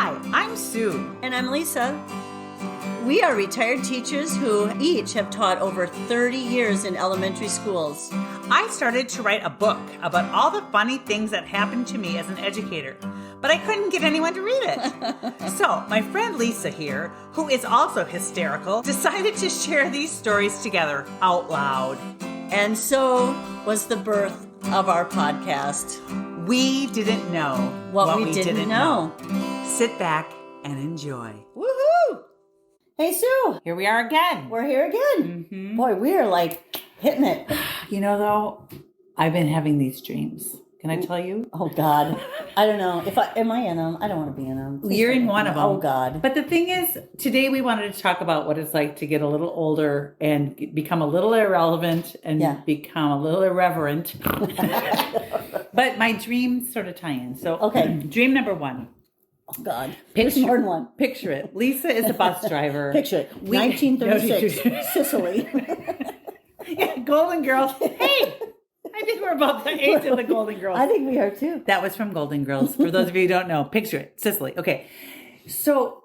Hi, I'm Sue. And I'm Lisa. We are retired teachers who each have taught over 30 years in elementary schools. I started to write a book about all the funny things that happened to me as an educator, but I couldn't get anyone to read it. So my friend Lisa here, who is also hysterical, decided to share these stories together out loud. And so was the birth of our podcast. We didn't know what we didn't know. Sit back and enjoy. Woohoo! Hey, Sue. Here we are again. We're here again. Mm-hmm. Boy, we are like hitting it. You know, though, I've been having these dreams. Can I tell you? Oh, God. I don't know. Am I in them? I don't want to be in them. You're in one of them. Oh, God. But the thing is, today we wanted to talk about what it's like to get a little older and become a little irrelevant and become a little irreverent. But my dreams sort of tie in. So, okay. Dream number one. Oh, God. There's more than one. Picture it. Lisa is a bus driver. Picture it. 1936, Sicily. Yeah, Golden Girls. Hey! I think we're about the age of the Golden Girls. I think we are too. That was from Golden Girls. For those of you who don't know, picture it. Sicily. Okay. So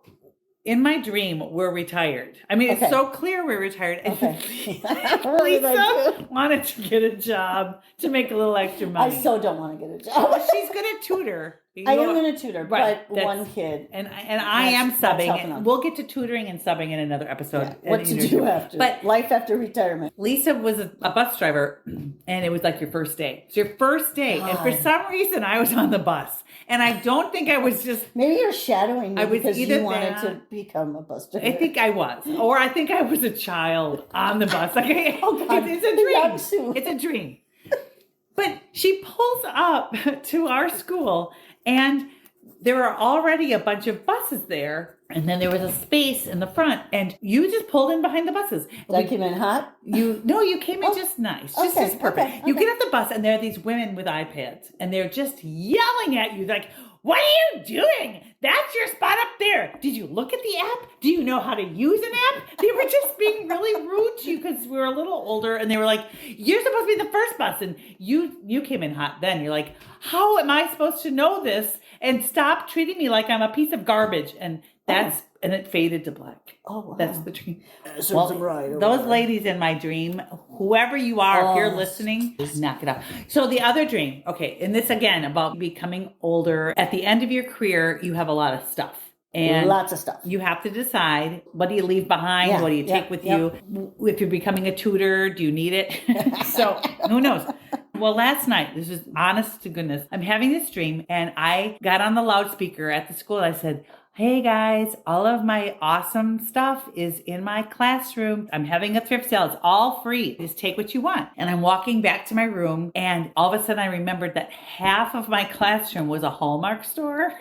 in my dream, we're retired. I mean, it's so clear we're retired. Okay. Lisa wanted to get a job to make a little extra money. I so don't want to get a job. Well, she's going to tutor. I am going to tutor, right, but one kid. And I am subbing. We'll get to tutoring and subbing in another episode. Yeah. What to do after. But life after retirement. Lisa was a bus driver, and it was like your first day. It's your first day. God. And for some reason, I was on the bus. And I don't think I was just... Maybe you're shadowing me because you wanted to become a bus driver. I think I was. Or I think I was a child on the bus. Like, oh, God. It's a dream. It's a dream. But she pulls up to our school, and there are already a bunch of buses there. And then there was a space in the front, and you just pulled in behind the buses. Did I came in hot? You came in just nice. Just perfect. Okay. You get off the bus, and there are these women with iPads, and they're just yelling at you like, "What are you doing? That's your spot up there. Did you look at the app? Do you know how to use an app?" They were just being really rude to you because we were a little older, and they were like, "You're supposed to be the first bus," and you came in hot then. You're like, "How am I supposed to know this and stop treating me like I'm a piece of garbage?" And and it faded to black. Oh, wow. That's the dream. Right those ladies in my dream, whoever you are, if you're listening, knock it out. So the other dream, okay, and this again about becoming older. At the end of your career, you have a lot of stuff. And lots of stuff. You have to decide, what do you leave behind? What do you take with you? If you're becoming a tutor, do you need it? So who knows? Well, last night, this is honest to goodness, I'm having this dream, and I got on the loudspeaker at the school. And I said, "Hey guys, all of my awesome stuff is in my classroom. I'm having a thrift sale. It's all free. Just take what you want." And I'm walking back to my room, and all of a sudden I remembered that half of my classroom was a Hallmark store.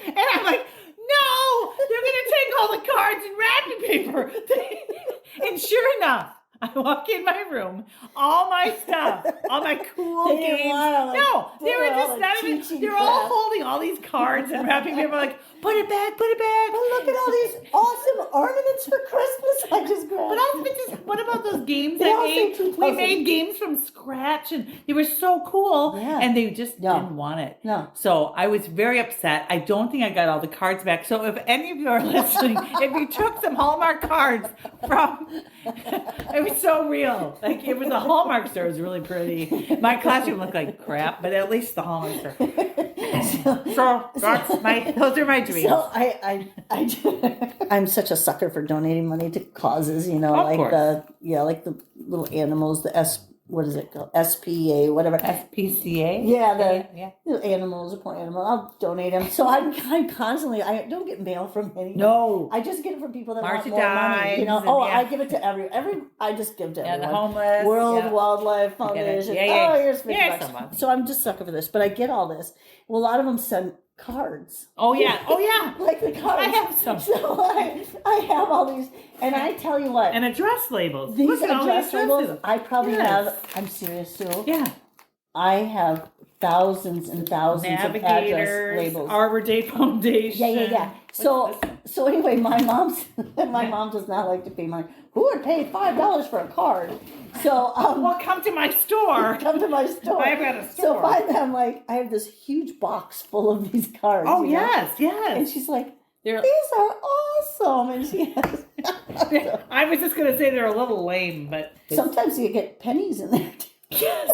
And I'm like, "No, they're going to take all the cards and wrapping paper." And sure enough, I walk in my room, all my stuff, all my cool games. They were just not even, they're all holding all these cards and wrapping paper like, put it back. But look at all these awesome ornaments for Christmas I just grabbed. But what about those games I made? We made games from scratch, and they were so cool, and they just didn't want it. No. So I was very upset. I don't think I got all the cards back. So if any of you are listening, if you took some Hallmark cards from, it was so real. Like, it was a Hallmark store. It was really pretty. My classroom looked like crap, but at least the Hallmark store. So those are my dreams. So I'm such a sucker for donating money to causes, of like course. like the little animals, what is it called? SPA, whatever. SPCA? Yeah, the animals, the poor animal. I'll donate them. So I'm constantly, I don't get mail from anyone. No. I just get it from people that March want more money. I give it to I just give to everyone. The homeless. World Wildlife Foundation. Here's $50. So I'm just sucker for this. But I get all this. Well, a lot of them send cards. Oh yeah. Like the cards. I have some. So I have all these, and I tell you what. And address labels. These address labels, I probably have. I'm serious, Sue. Yeah. I have thousands and thousands of address labels. Arbor Day Foundation. Yeah. So anyway, my mom does not like to pay money. Who would pay $5 for a card? So well, come to my store. Come to my store. I've got a store. So finally, I'm like, I have this huge box full of these cards. Oh yes. And she's like, these are awesome. And she has. I was just gonna say they're a little lame, but sometimes you get pennies in there too. Yes.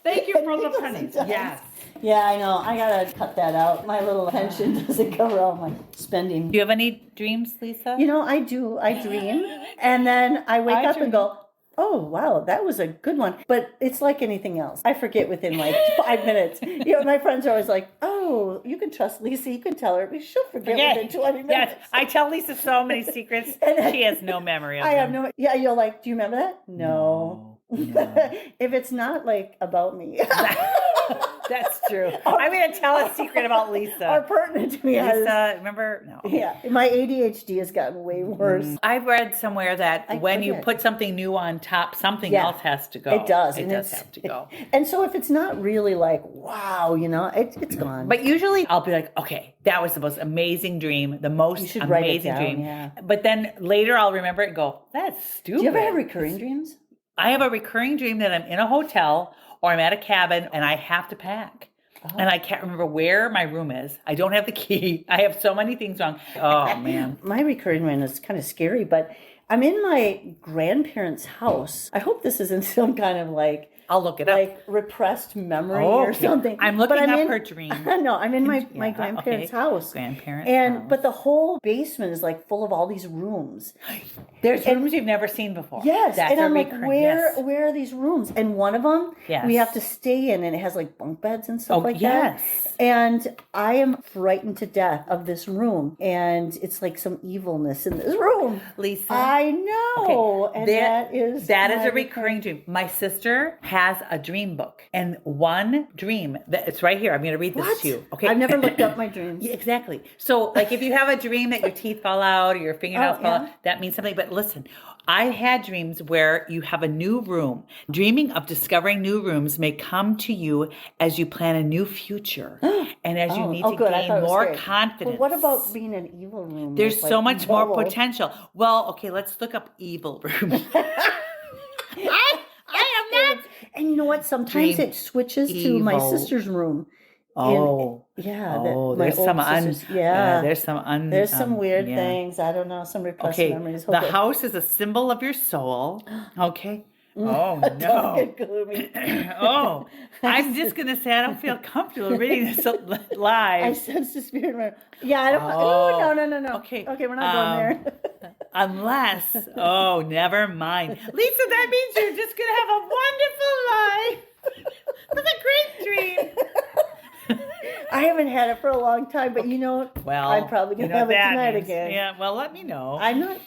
Thank you for the pennies. Yes. Yeah, I know. I gotta cut that out. My little pension doesn't cover all my spending. Do you have any dreams, Lisa? I do. I dream. And then I wake up and go, oh, wow, that was a good one. But it's like anything else. I forget within like 5 minutes. My friends are always like, oh, you can trust Lisa. You can tell her. She'll forget within 20 minutes. Yes, I tell Lisa so many secrets. And she has no memory of them. I have no. Yeah, you're like, do you remember that? No. If it's not like about me. That's true. I'm going to tell a secret about Lisa. Or pertinent to me. Lisa, remember? No. Yeah. My ADHD has gotten way worse. I've read somewhere that when you put something new on top, something else has to go. It does. It does have to go. And so if it's not really like, wow, it's gone. But usually I'll be like, okay, that was the most amazing dream, the most amazing dream. Yeah. But then later I'll remember it and go, that's stupid. Do you ever have recurring dreams? I have a recurring dream that I'm in a hotel or I'm at a cabin and I have to pack. Oh. And I can't remember where my room is. I don't have the key. I have so many things wrong. Oh, man. My recurring dream is kind of scary, but I'm in my grandparents' house. I hope this isn't some kind of I'll look it up. Like repressed memory or something. I'm looking up her dream. No, I'm in my grandparents' house. But the whole basement is like full of all these rooms. There's rooms you've never seen before. Yes. That's I'm like, where are these rooms? And one of them we have to stay in, and it has like bunk beds and stuff that. And I am frightened to death of this room. And it's like some evilness in this room. Lisa. I know. Okay. And that is a recurring dream. My sister has a dream book, and one dream it's right here. I'm going to read this to you. Okay, I've never looked up my dreams. Yeah, exactly. So, like, if you have a dream that your teeth fall out or your fingernails fall out, that means something. But listen, I had dreams where you have a new room. Dreaming of discovering new rooms may come to you as you plan a new future, and as you need to gain more confidence. But what about being an evil room? There's so much more potential. Well, okay, let's look up evil room. I am not. And you know what? Sometimes it switches to my sister's room. There's some weird things. I don't know, some repressed memories. The house is a symbol of your soul. Okay. Oh no! Don't get gloomy. Oh, I'm just gonna say I don't feel comfortable reading this live. I sense the spirit. Yeah, I don't. Oh no. Okay, we're not going there. Unless, never mind, Lisa. That means you're just gonna have a wonderful life. That's a great dream. I haven't had it for a long time, but I'm probably gonna have it tonight again. Yeah, well, let me know. I'm not.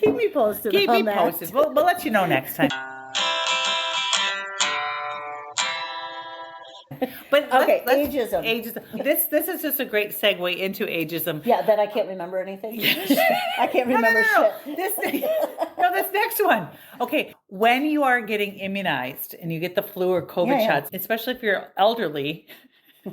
Keep me posted. Keep me posted. We'll let you know next time. But ageism. Ageism. This is just a great segue into ageism. Yeah, that I can't remember anything. I can't remember shit. This next one. Okay, when you are getting immunized and you get the flu or COVID shots, especially if you're elderly.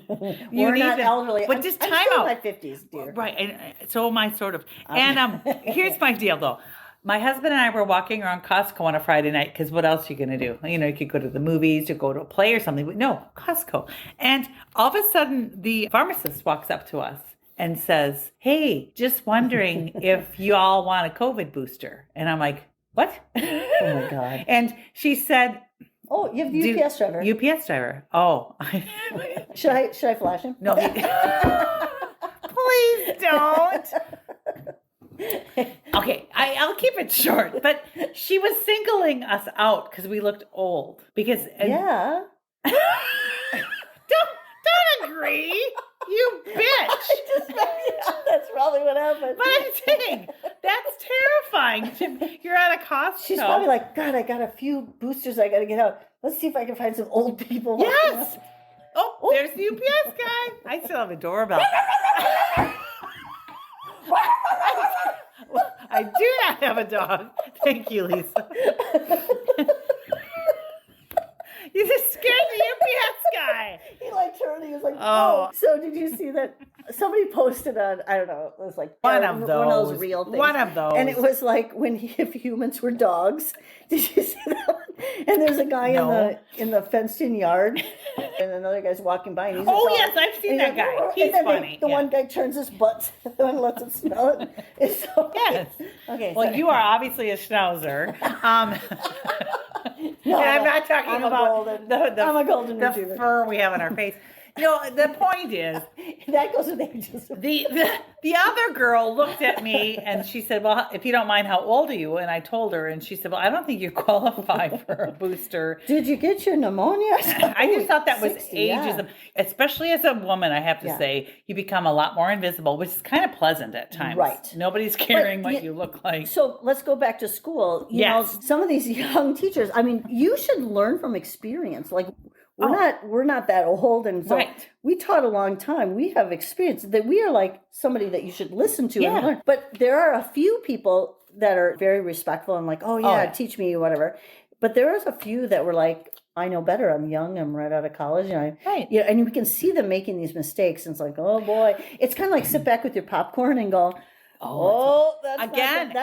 We're not elderly. But just time out. I'm still in my 50s, dear. Right, and so am I, sort of. And here's my deal, though. My husband and I were walking around Costco on a Friday night because what else are you going to do? You could go to the movies or go to a play or something. But no, Costco. And all of a sudden, the pharmacist walks up to us and says, hey, just wondering if you all want a COVID booster. And I'm like, what? Oh, my God. And she said... Oh, you have the UPS driver. UPS driver. Oh. Should I flash him? No. Please don't. Okay, I'll keep it short. But she was singling us out because we looked old. Yeah. Don't agree. You bitch. That's probably what happened. But I'm saying, that's terrifying. You're at a Costco. She's probably like, God, I got a few boosters I got to get out. Let's see if I can find some old people. Yes. Oh, there's the UPS guy. I still have a doorbell. I do not have a dog. Thank you, Lisa. You just scared the UPS guy. He like turned. He was like, Oh. "Oh." So did you see that? Somebody posted on, I don't know, it was like One of those real things. One of those. And it was like if humans were dogs. Did you see that one? And there's a guy in the fenced-in yard, and another guy's walking by, and he's yes, I've seen that guy. He's funny. The one guy turns his butt and lets it smell it. It's so Yes. Okay. Well, sorry. you are obviously a schnauzer. No, and I'm not talking I'm a about golden- the I'm a golden the retriever. fur we have on our face. No, the point is, That goes with ageism. the other girl looked at me and she said, well, if you don't mind, how old are you? And I told her, and she said, well, I don't think you qualify for a booster. Did you get your pneumonia? I just thought that was 60, ageism. Especially as a woman, I have to say, you become a lot more invisible, which is kind of pleasant at times. Right. Nobody's caring But, what you look like. So let's go back to school. You know, some of these young teachers, I mean, you should learn from experience. Like, we're not that old, and so we taught a long time. We have experience that we are like somebody that you should listen to and learn. But there are a few people that are very respectful and like, teach me whatever. But there is a few that were like, I know better. I'm young. I'm right out of college. And and we can see them making these mistakes. And it's like, oh boy, it's kind of like sit back with your popcorn and go, that's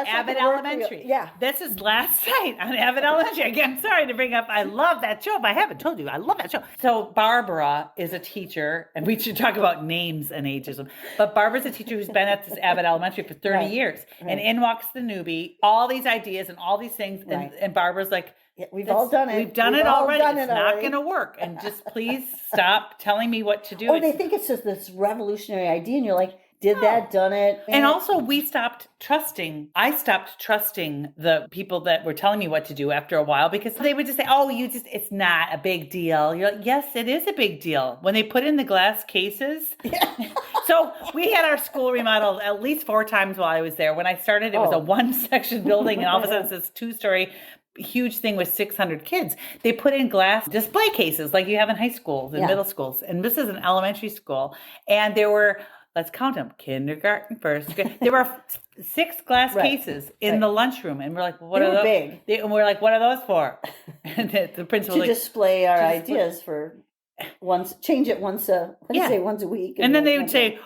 Abbott Elementary. Yeah. This is last night on Abbott Elementary. Again, sorry to bring up, I love that show, but I haven't told you, I love that show. So Barbara is a teacher, and we should talk about names and ageism, but Barbara's a teacher who's been at this Abbott Elementary for 30 years. And in walks the newbie, all these ideas and all these things, and Barbara's like, we've all done it. We've done it already. It's not going to work. And just please stop telling me what to do. Or they think it's just this revolutionary idea, and you're like, done it. And also we stopped trusting. I stopped trusting the people that were telling me what to do after a while, because they would just say, it's not a big deal. You're like, yes, it is a big deal. When they put in the glass cases. So we had our school remodeled at least 4 times while I was there. When I started, it was a 1-section building, and all of a sudden it's this 2-story huge thing with 600 kids. They put in glass display cases like you have in high schools and middle schools. And this is an elementary school. And there were, let's count them, kindergarten, first grade. There were 6 glass cases in the lunchroom. And we're like, well, what are those? Big. And we're like, what are those for? And the principal to display our ideas for change it once a week. And then they would say,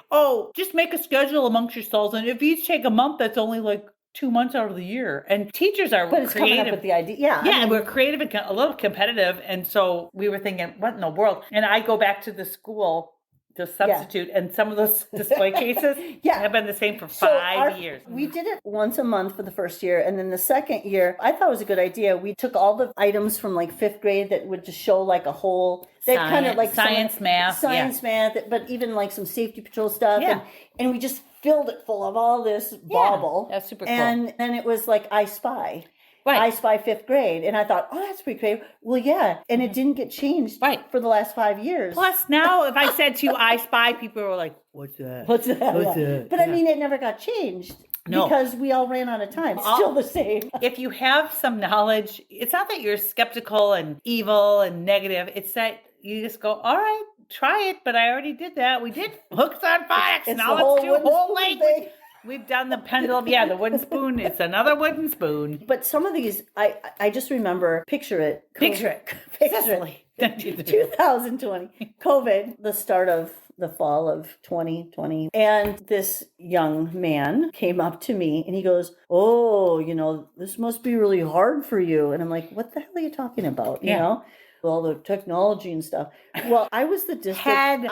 just make a schedule amongst yourselves. And if you each take a month, that's only like 2 months out of the year. And teachers are creative. Coming up with the idea. And we're creative and a little competitive. And so we were thinking, what in the world? And I go back to the school to substitute, and some of those display cases have been the same for 5 years. We did it once a month for the first year, and then the second year, I thought it was a good idea. We took all the items from like 5th grade that would just show like a whole, kind of like science, math, but even like some safety patrol stuff, and we just filled it full of all this bauble. That's super cool. And then it was like I Spy. Right. I Spy 5th grade. And I thought, that's pretty creative. Well, yeah. And it didn't get changed for the last 5 years. Plus, now if I said to you, I Spy, people were like, what's that? What's that? But I mean, it never got changed. No. Because we all ran out of time. Still the same. If you have some knowledge, it's not that you're skeptical and evil and negative. It's that you just go, all right, try it. But I already did that. We did hooks on phonics. Now let's do whole language. We've done the pendulum. Yeah, the wooden spoon. It's another wooden spoon. But some of these, I just remember, picture it. Sicily. 2020. COVID, the start of the fall of 2020. And this young man came up to me and he goes, this must be really hard for you. And I'm like, what the hell are you talking about? You know? All the technology and stuff. Well, I was the district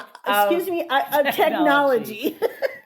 technology.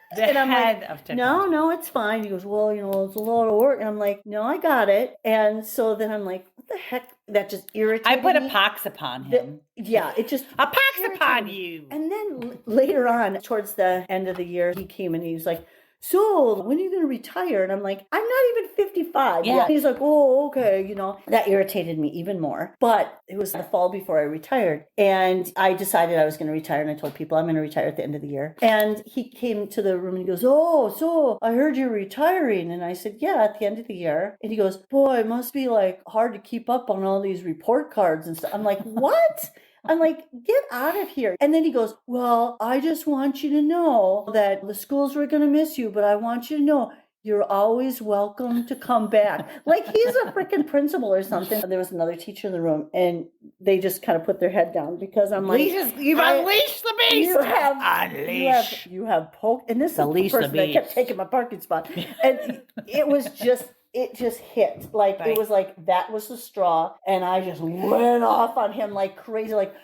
And I'm like, of technology. No, it's fine. He goes, well, it's a lot of work. And I'm like, no, I got it. And so then I'm like, what the heck? That just irritated me. I put a pox upon him. It just a pox upon you. And then later on, towards the end of the year, he came and he was like, so when are you going to retire? And I'm like, I'm not even 55 yet. He's like, oh, okay. That irritated me even more. But it was the fall before I retired. And I decided I was going to retire. And I told people I'm going to retire at the end of the year. And he came to the room and he goes, oh, so I heard you're retiring. And I said, yeah, at the end of the year. And he goes, boy, it must be like hard to keep up on all these report cards and stuff. I'm like, what? I'm like, get out of here. And then he goes, well, I just want you to know that the schools were going to miss you, but I want you to know you're always welcome to come back. Like he's a freaking principal or something. There was another teacher in the room, and they just kind of put their head down because I'm like, you've unleashed the beast. You have poked, and this is the Unleash person the that kept taking my parking spot, and it just hit. Like it was like that was the straw, and I just went off on him like crazy. Like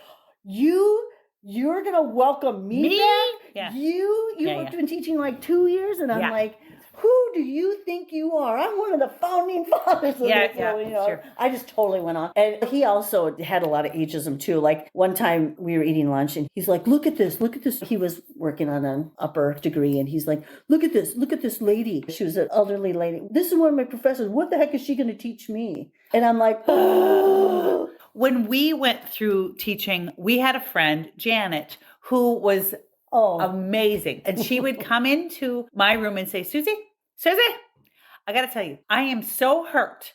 you're gonna welcome me back? Yeah. You've been teaching like 2 years, and I'm like, who do you think you are? I'm one of the founding fathers of this. Sure. I just totally went on. And he also had a lot of ageism too. Like one time we were eating lunch and he's like, look at this. He was working on an upper degree and he's like, look at this lady. She was an elderly lady. This is one of my professors. What the heck is she going to teach me? And I'm like, oh. When we went through teaching, we had a friend, Janet, who was amazing. And she would come into my room and say, Susie, I got to tell you, I am so hurt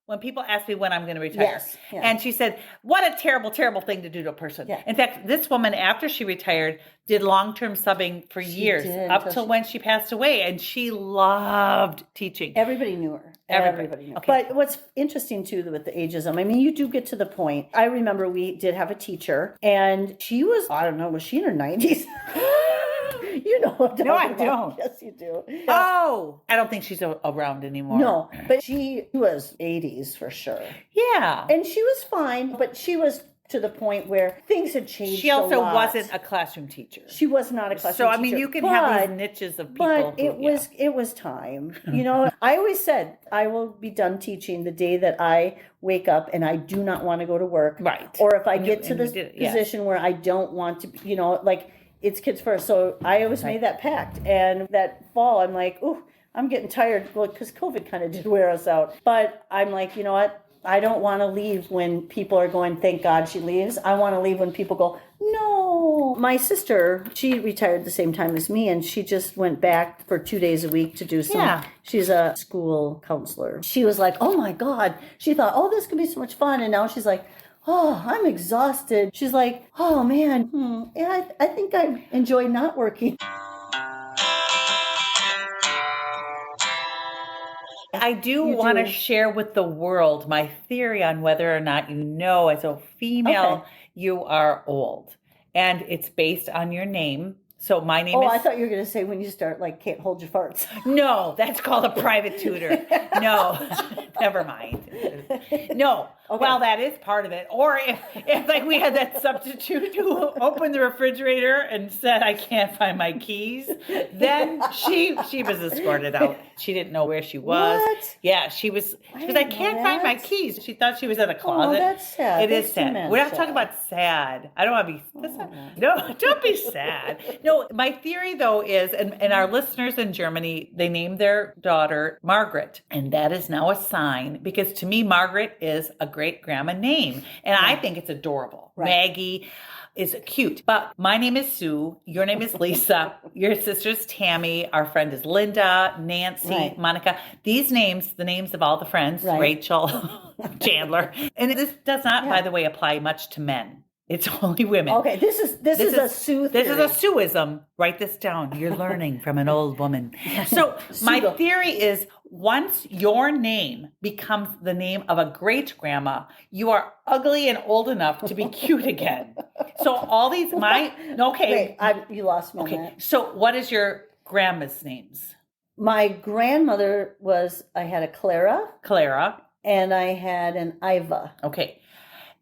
when people ask me when I'm going to retire. Yes. Yeah. And she said, what a terrible, terrible thing to do to a person. Yeah. In fact, this woman, after she retired, did long-term subbing for years, up till when she passed away. And she loved teaching. Everybody knew her. Everybody knew her. Okay. But what's interesting, too, with the ageism, I mean, you do get to the point. I remember we did have a teacher, and she was, I don't know, was she in her 90s? You know what I'm No, I don't. Yes, you do. Oh, I don't think she's around anymore. No, but she was 80s for sure. Yeah. And she was fine, but she was to the point where things had changed. She also wasn't a classroom teacher. She was not a classroom teacher. So, I mean, you can have these niches of people. But it was time. You know, I always said, I will be done teaching the day that I wake up and I do not want to go to work. Right. Or if I get to this position where I don't want to, you know, like, it's kids first. So I always made that pact. And that fall, I'm like, ooh, I'm getting tired. Well, because COVID kind of did wear us out. But I'm like, you know what? I don't want to leave when people are going, thank God she leaves. I want to leave when people go, no. My sister, she retired the same time as me, and she just went back for 2 days a week to do some. She's a school counselor. She was like, oh my God. She thought, oh, this could be so much fun. And now she's like, oh, I'm exhausted. She's like, oh man, I think I enjoy not working. I do want to share with the world my theory on whether or not you know as a female you are old. And it's based on your name. So my name is... I thought you were going to say when you start, like, can't hold your farts. No, that's called a private tutor. No, never mind. No. Okay. Well, that is part of it. Or if like we had that substitute who opened the refrigerator and said, I can't find my keys, then she was escorted out. She didn't know where she was. What? Yeah, she was I can't find my keys. She thought she was in a closet. Oh, that's sad. It is sad. We're not talking about sad. I don't want to be No, don't be sad. No, my theory though is, and our listeners in Germany, they named their daughter Margaret. And that is now a sign, because to me, Margaret is a great grandma name. And I think it's adorable. Right. Maggie is cute. But my name is Sue. Your name is Lisa. Your sister's Tammy. Our friend is Linda, Nancy, Monica. These names, the names of all the friends, Rachel, Chandler. And this does not, by the way, apply much to men. It's only women. Okay, this is a Sue theory. This is a Sueism. Write this down. You're learning from an old woman. So my theory is, once your name becomes the name of a great grandma, you are ugly and old enough to be cute again. So all these Wait, you lost me on that. So what is your grandma's names? My grandmother I had a Clara, and I had an Iva. Okay.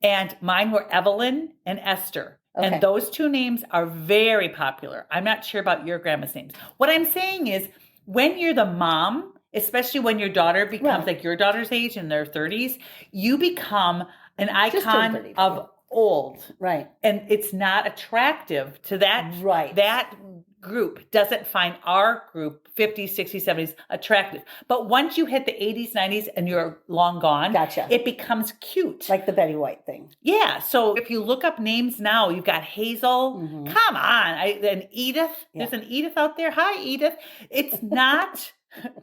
And mine were Evelyn and Esther. Okay. And those two names are very popular. I'm not sure about your grandma's names. What I'm saying is, when you're the mom, especially when your daughter becomes like your daughter's age in their 30s, you become an icon of old. Right. And it's not attractive to that. Right. That group doesn't find our group 50s, 60s, 70s attractive. But once you hit the 80s, 90s and you're long gone, it becomes cute. Like the Betty White thing. Yeah. So if you look up names now, you've got Hazel. Mm-hmm. Come on. And Edith. Yeah. There's an Edith out there. Hi, Edith. It's not...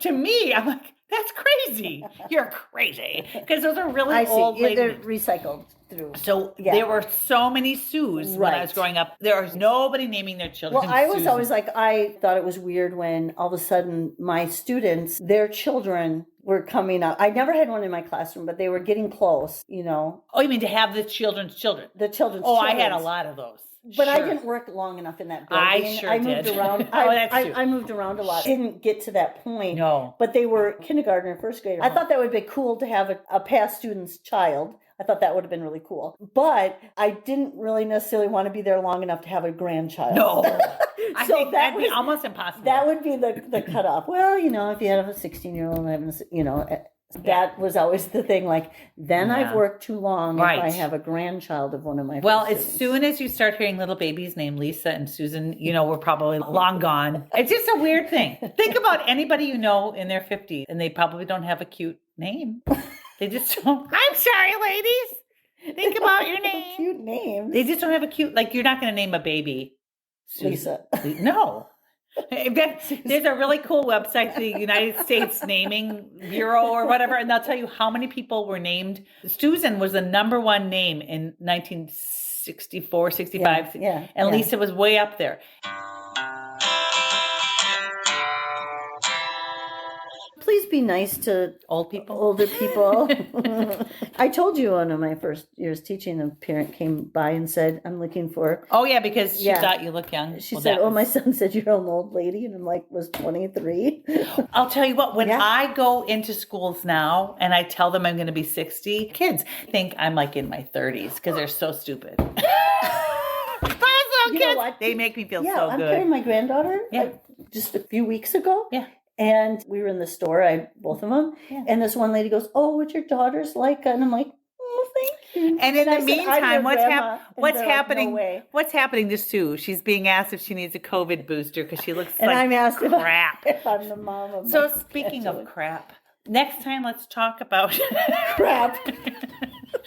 To me, I'm like, That's crazy. You're crazy. Because those are really I see. old lady They're names. recycled through. So there were so many Sues when I was Right. growing up. There was nobody naming their children Well, I was Susan. always like, I thought it was weird when all of a sudden my students, their children were coming up. I never had one in my classroom, but they were getting close, you know. Oh, you mean to have the children's children? The children's Oh, children. I had a lot of those. But I Sure. didn't work long enough in that building. I sure moved did. around. Oh, that's true. I moved around a lot. Didn't get to that point. No. But they were kindergarten and first grader. I thought that would be cool to have a past student's child. I thought that would have been really cool. But I didn't really necessarily want to be there long enough to have a grandchild. No. I So think that that'd be was- almost impossible. That would be the cutoff. Well, you know, if you have a 16-year-old having, you know, that was always the thing. Like, then Yeah. I've worked too long Right. if I have a grandchild of one of my Well, first as students. soon as you start hearing little babies named Lisa and Susan, you know, we're probably long gone. It's just a weird thing. Think about anybody you know in their 50s, and they probably don't have a cute name. They just don't. I'm sorry, ladies. Think about your name. Cute name. They just don't have a cute, like, you're not going to name a baby Lisa. No. There's a really cool website, the United States Naming Bureau or whatever, and they'll tell you how many people were named. Susan was the number one name in 1964, 65, Yeah, and yeah. Lisa was way up there. Please be nice to Old people? older people. I told you one of my first years teaching, a parent came by and said, I'm looking for... Oh, yeah, because she Yeah. thought you look young. She Well, said, that oh, was- my son said you're an old lady. And I'm like, was 23. I'll tell you what, when Yeah. I go into schools now and I tell them I'm going to be 60, kids think I'm like in my 30s because they're so stupid. You know what? They make me feel Yeah, so I'm good. carrying my granddaughter Yeah. just a few weeks ago. Yeah. And we were in the store, both of them. Yeah. And this one lady goes, oh, what's your daughter's like? And I'm like, oh, thank you. And in I the said, "I'm meantime, your what's grandma." And what's they're like, happening? No way. What's happening to Sue? She's being asked if she needs a COVID booster because she looks And like I'm asked crap. if I'm the mom of So my speaking of grandchildren. crap, next time let's talk about Crap.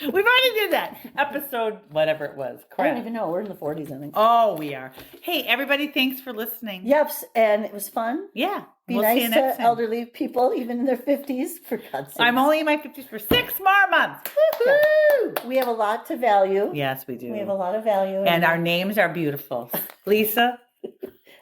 We've already did that episode, whatever it was. I Crap. don't even know. We're in the 40s, I think. Oh, we are. Hey, everybody! Thanks for listening. Yep. And it was fun. Yeah. Be We'll see nice you to next time. elderly people, even in their 50s, for God's sake. I'm only in my 50s for 6 more months. Yeah. Woo-hoo! We have a lot to value. Yes, we do. We have a lot of value. And our names are beautiful. Lisa,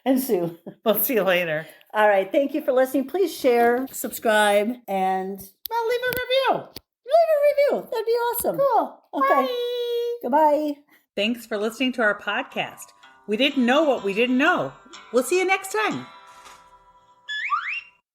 and Sue. we'll see you later. All right. Thank you for listening. Please share, subscribe, and Well, leave a review. leave a review. That'd be awesome. Cool. Okay. Bye. Goodbye. Thanks for listening to our podcast. We didn't know what we didn't know. We'll see you next time.